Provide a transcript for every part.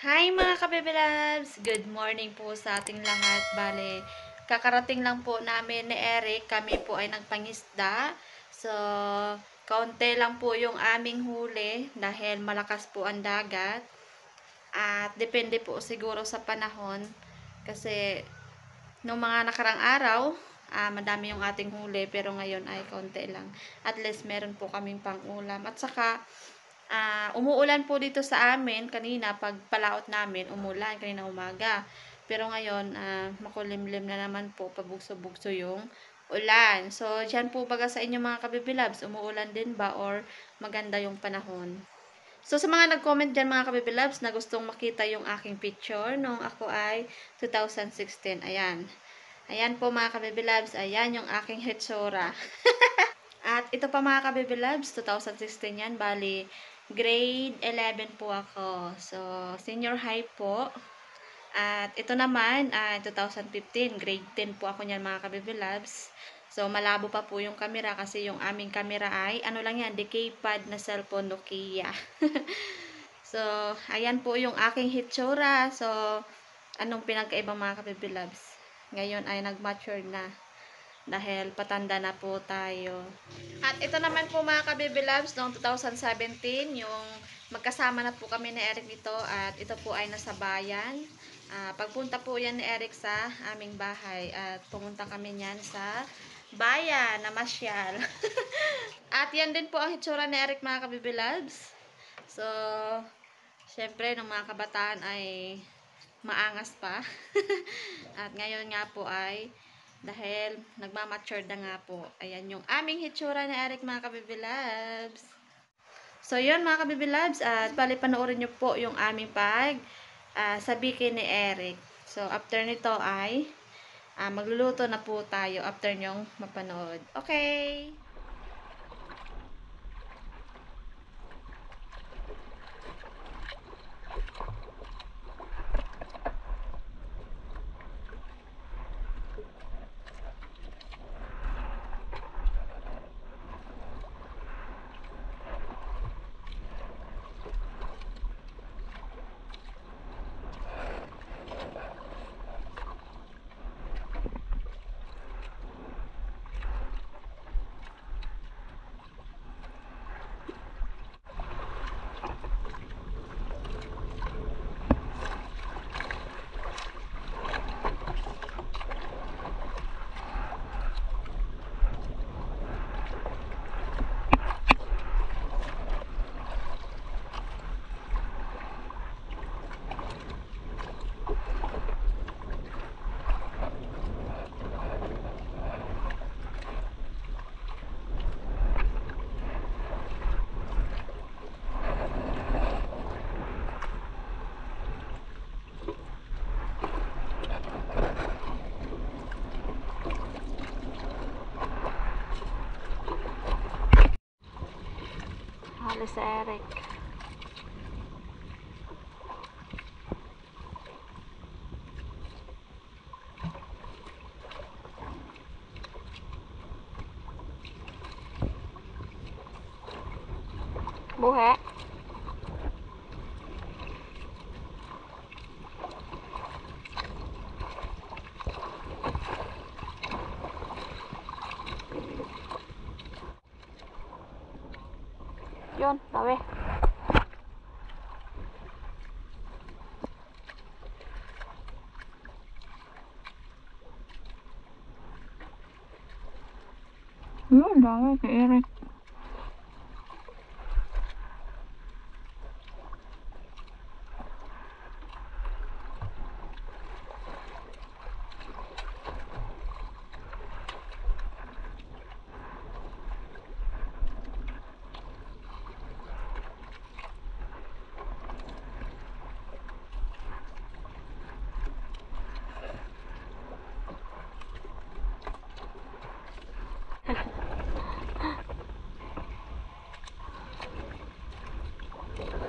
Hi mga kabebe loves! Good morning po sa ating lahat. Bale, kakarating lang po namin ni Eric. Kami po ay nagpangisda. So, kaunti lang po yung aming huli dahil malakas po ang dagat. At depende po siguro sa panahon. Kasi, nung mga nakarang araw, madami yung ating huli. Pero ngayon ay kaunti lang. At least meron po kaming pang-ulam. At saka, umuulan po dito sa amin kanina pag palaot namin, umulan kanina umaga. Pero ngayon, makulimlim na naman po, pabugso-bugso yung ulan. So, dyan po baga sa inyo mga kabibilabs, umuulan din ba or maganda yung panahon? So, sa mga nag-comment dyan mga kabibilabs na gustong makita yung aking picture nung ako ay 2016. Ayan. Ayan po mga kabibilabs, ayan yung aking hitsura. At ito pa mga ka-baby loves, 2016 yan, bali grade 11 po ako. So, senior high po. At ito naman, 2015, grade 10 po ako niyan mga ka-baby loves. So, malabo pa po yung camera kasi yung aming camera ay, ano lang yan, decay pad na cellphone Nokia. So, ayan po yung aking hitsura. So, anong pinagkaiba mga ka-baby loves? Ngayon ay nag-mature na dahil patanda na po tayo. At ito naman po mga ka-baby loves, noong 2017, yung magkasama na po kami ni Eric dito at ito po ay nasa bayan. Pagpunta po yan ni Eric sa aming bahay at pumunta kami niyan sa bayan na masyal. At yan din po ang hitsura ni Eric mga ka-baby loves. So, syempre, nung mga kabataan ay maangas pa. At ngayon nga po ay dahil nagmamature na nga po. Ayan yung aming hitsura ni Eric mga kabibi loves. So yun mga kabibi loves, at bali panoorin nyo po yung aming sabikin ni Eric. So after nito ay magluluto na po tayo after nyong mapanood. Okay! Halos sa Eric. Buhe. Yun, tawi. Yun, dami kay Eric.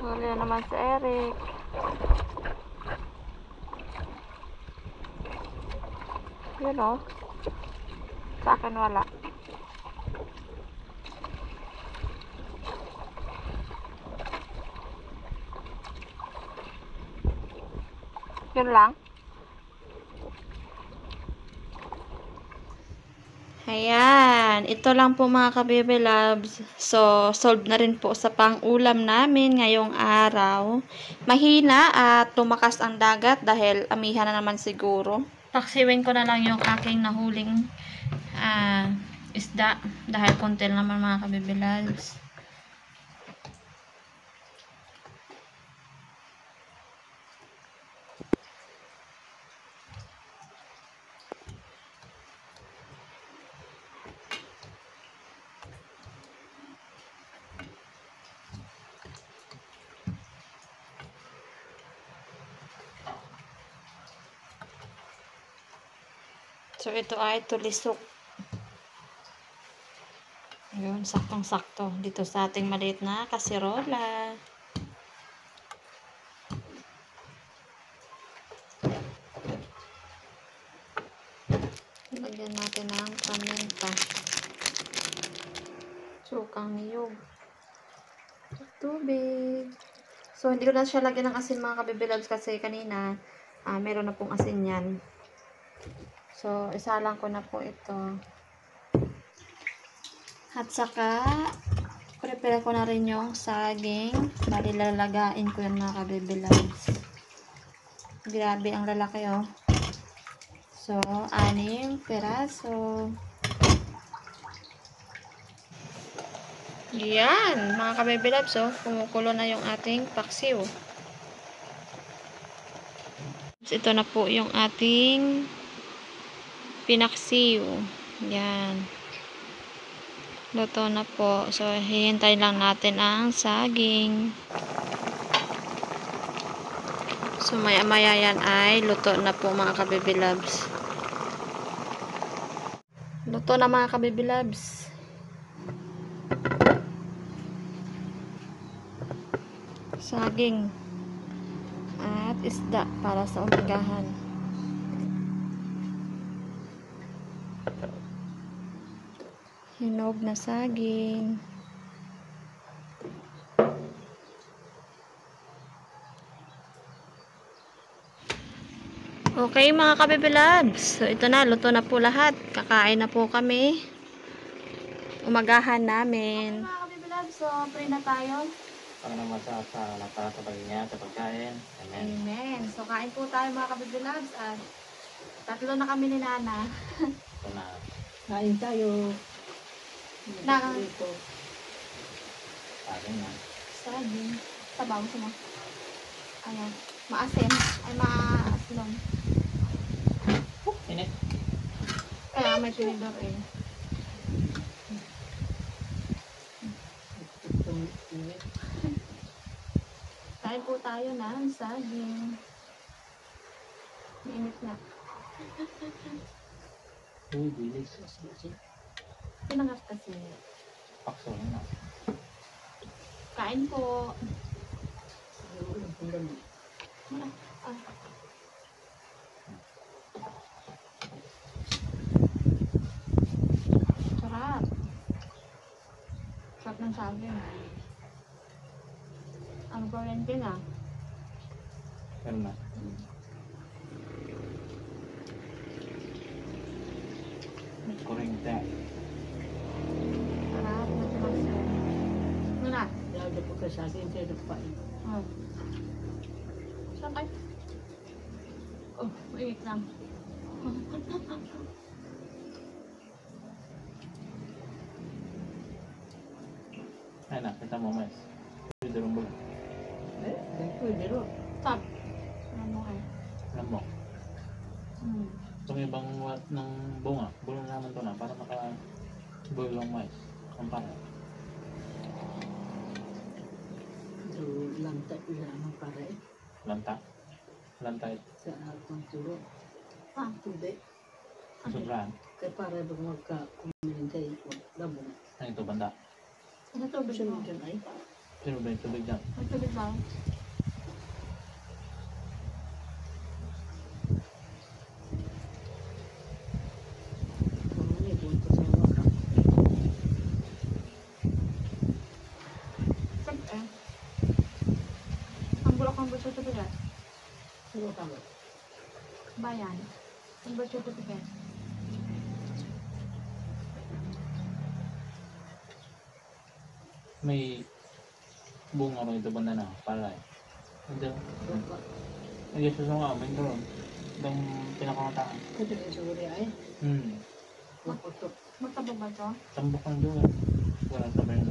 Huli naman si Eric. Yun o. Sa akin wala. Yun lang. Ayan, ito lang po mga ka-baby loves. So, solved na rin po sa pang-ulam namin ngayong araw. Mahina at tumakas ang dagat dahil amihan na naman siguro. Taksiwin ko na lang yung aking nahuling isda dahil konti naman mga ka-baby loves. So, ito ay tulisok. Ayun, saktong-sakto. Dito sa ating maliit na kasirola. Lagyan natin ng paminta. Sukang niyog. Tubig. So, hindi ko na siya lagyan ng asin mga kabibilabs kasi kanina, meron na pong asin yan. So, isa lang ko na po ito. At saka, prepare ko na rin yung saging. Bali, lalagain ko yan mga kabibilabs. Grabe, ang lalaki oh. So, 6 peraso. Yan, mga kabibilabs oh. Kumukulo na yung ating paksiw. Ito na po yung ating pinaksiw. Yan. Luto na po. So, hihintay lang natin ang saging. So, maya-maya yan ay luto na po mga kabibilabs. Luto na mga kabibilabs. Saging at isda para sa umagahan. Hinog na saging. Okay mga kabibilabs. So ito na, luto na po lahat. Kakain na po kami. Umagahan namin. Okay mga kabibilabs, so pray na tayo. Ang naman sa lahat sa niya sa pagkain. Amen. Amen. So kain po tayo mga kabibilabs. At tatlo na kami ni Nana. Ito na. Kain tayo. Na, Saging na. saging. Sabaw mo. Ayan. Maasim. Ay, maaslong. Init. Kaya may tinidor eh. Kain po tayo ng saging. Mainit na. Uy, bilis. Pinangat kasi. Pakso na. Kain po. Ah. Sarap. Sarap ng saging. Ang kuryente na. Yan na. Kuryente. Sarap na sumasin. Muna. Lalo po ka sa akin, tayo nagpain. Oh. Sakay. Oh, wait lang. Ay na, kita mo mas. Pwede rin ba? Pwede rin. Stop. Ano eh? Alam mo. Hmm. Itong ibang wat ng bunga. Bulong naman to na para maka-boil ang mais. Ang para. So, lanta ilamang para eh. Lanta. Lanta ito. Sa akong turo. Ah, Tubig. Sobraan. Kaya para ba magka-kumain tayo. Labong. Ano ito banda? ano tubig Gusto mo? mo dyan ay? Sino ba yung tubig dyan? May tubig ba? Mga nipon ko sa waka. Siyempre. Ang bulak ang bulsa tubig ah. Sa waka ba? Bayan. Yung birth certificate. May bunga ko ito banda na, palay. Hindi. Baka. Ay, susunod nga, may doon. Itong pinakamataan. Kasi yung suri ay. Maputok. Magtabo ba ito? Tambok ng doon. Walang sabay na.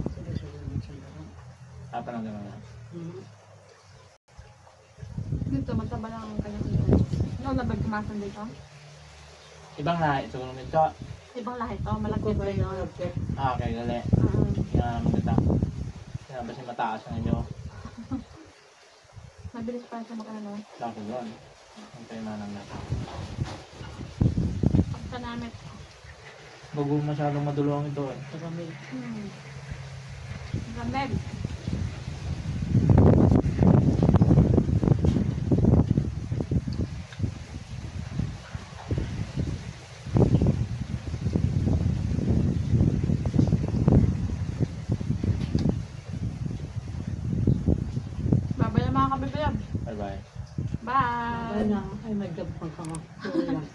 Kasi suri yung suri. Apa lang gano'n na. Dito, magtaba lang ang kanyang ito. Ano na bagmasan dito? Ibang lahat, ito kung ito. Ibang lahat to, malaki Ako ba ba yun? yung okay? Okay, gali. Kaya maganda. Kaya ba siya mataas na inyo? Mabilis pa siya makalalo. Lako doon. Ang tayo na ng lahat. Pagkanamit. Bago masyadong madulong ito eh. Sa kami. Gamel. Babay na mga kabibiyab. Bye-bye. Ay Bye! na. Ay may gabang ka nga. Suri lang.